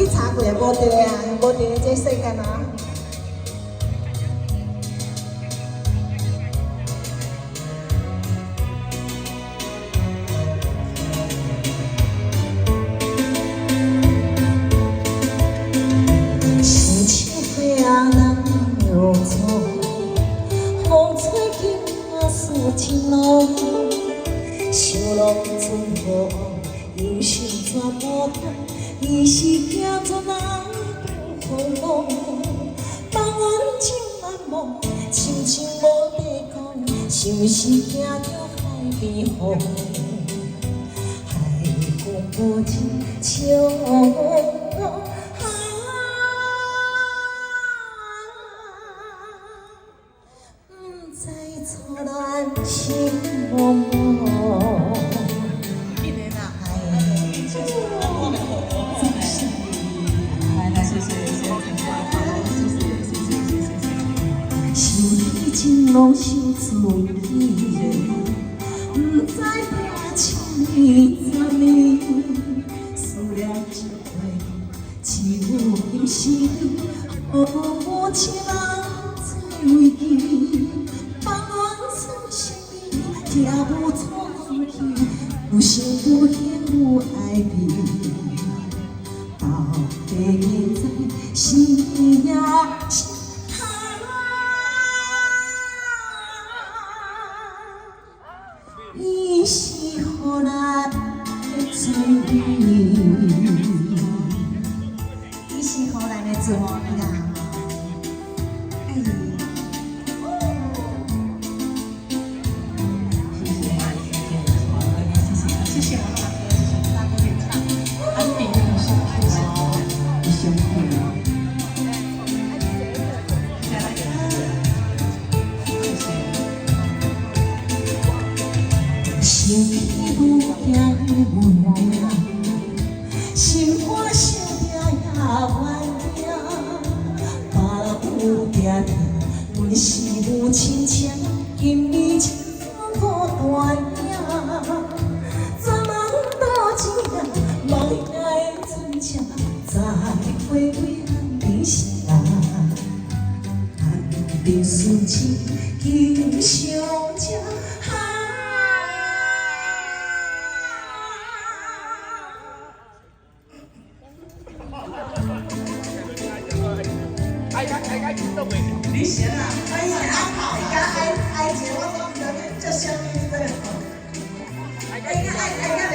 去查过，无对啊，无对这世间啊。想唱花啊，人又错，风吹起我诉情路，想拢存无，忧伤全无通，伊是惊作人不风浪，放眼情难忘，深情无地讲，是毋是惊着海边风？海风无情笑。错乱心茫茫，想你情拢想自己，不知拼像你怎呢？思念一回，只有今时你，何无情人做为记？听无错去，有心有幸有爱悲，到底现在是呀是伊是予咱的罪，伊是予咱的罪啦。心愈行愈无奈，心肝想拼也怨拼，别人有定定，阮是有亲情，今日情苦断影，怎人多情啊，梦的真情，再回归咱的心，咱的事情经相情。你行啊！哎呀，爱爱情，我讲着你做啥物你都好。爱袂歹听咧。